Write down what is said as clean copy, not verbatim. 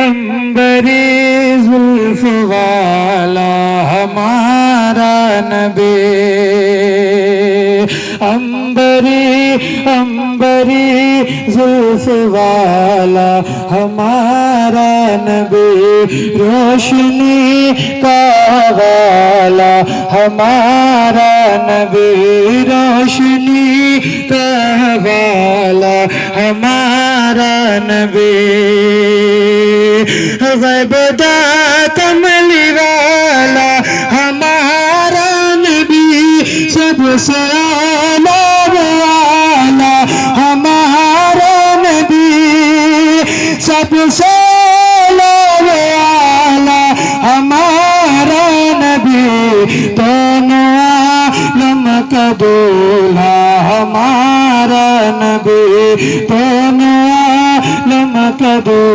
अंबरी जुल्फ वाला हमारा नबी अंबरी जुल्फ वाला हमारा नबी रोशनी का वाला हमारा नबी रोशनी का वाला हमारा नबी गैबदा कमली वाला हमारा नबी सबसे आला वाला हमारा नबी सबसे आला वाला हमारा नबी दोनों आलम का दूल्हा हमारा नबी दोनों आलम का दूल्हा